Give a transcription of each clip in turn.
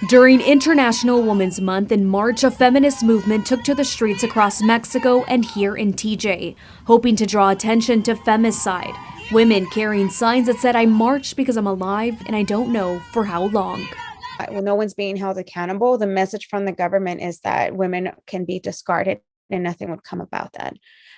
During International Women's Month in March, a feminist movement took to the streets across Mexico and here in TJ, hoping to draw attention to femicide. Women carrying signs that said, "I marched because I'm alive and I don't know for how long." When no one's being held accountable, the message from the government is that women can be discarded and nothing would come about that.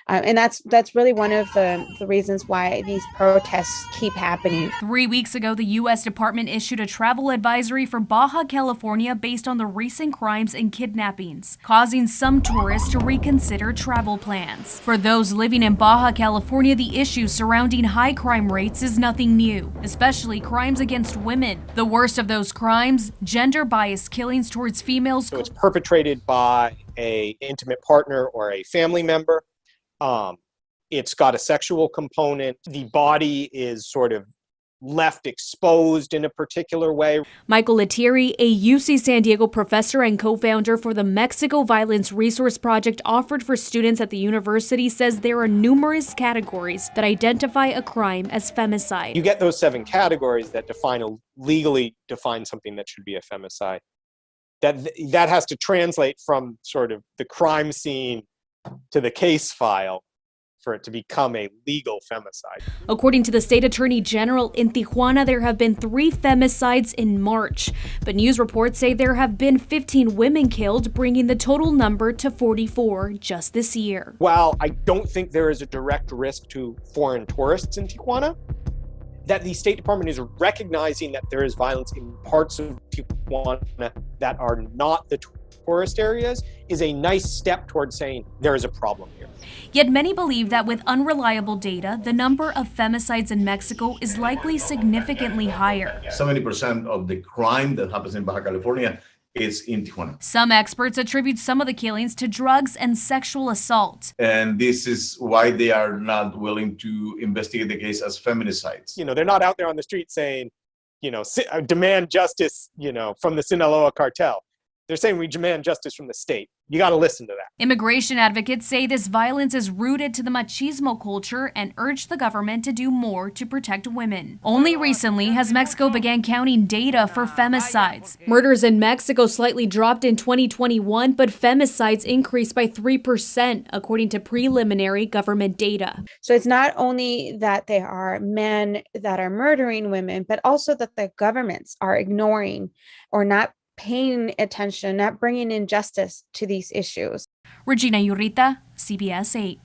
And that's really one of the reasons why these protests keep happening. 3 weeks ago, the U.S. Department issued a travel advisory for Baja California based on the recent crimes and kidnappings, causing some tourists to reconsider travel plans. For those living in Baja California, the issue surrounding high crime rates is nothing new, especially crimes against women. The worst of those crimes, gender-biased killings towards females. So it's perpetrated by an intimate partner or a family member. It's got a sexual component. The body is sort of left exposed in a particular way. Michael Lettieri, a UC San Diego professor and co-founder for the Mexico Violence Resource Project offered for students at the university, says there are numerous categories that identify a crime as femicide. You get those 7 categories that legally define something that should be a femicide. That has to translate from sort of the crime scene to the case file for it to become a legal femicide. According to the state attorney general, in Tijuana, there have been 3 femicides in March. But news reports say there have been 15 women killed, bringing the total number to 44 just this year. While I don't think there is a direct risk to foreign tourists in Tijuana, that the State Department is recognizing that there is violence in parts of Tijuana that are not the tourist areas is a nice step towards saying there is a problem here. Yet many believe that with unreliable data, the number of femicides in Mexico is likely significantly higher. 70% of the crime that happens in Baja California is in Tijuana. Some experts attribute some of the killings to drugs and sexual assault. And this is why they are not willing to investigate the case as feminicides. They're not out there on the street saying, demand justice, from the Sinaloa cartel. They're saying we demand justice from the state. You got to listen to that. Immigration advocates say this violence is rooted to the machismo culture and urge the government to do more to protect women. Only recently has Mexico began counting data for femicides. Murders in Mexico slightly dropped in 2021, but femicides increased by 3%, according to preliminary government data. So it's not only that there are men that are murdering women, but also that the governments are ignoring or not paying attention, not bringing in justice to these issues. Regina Urita, CBS 8.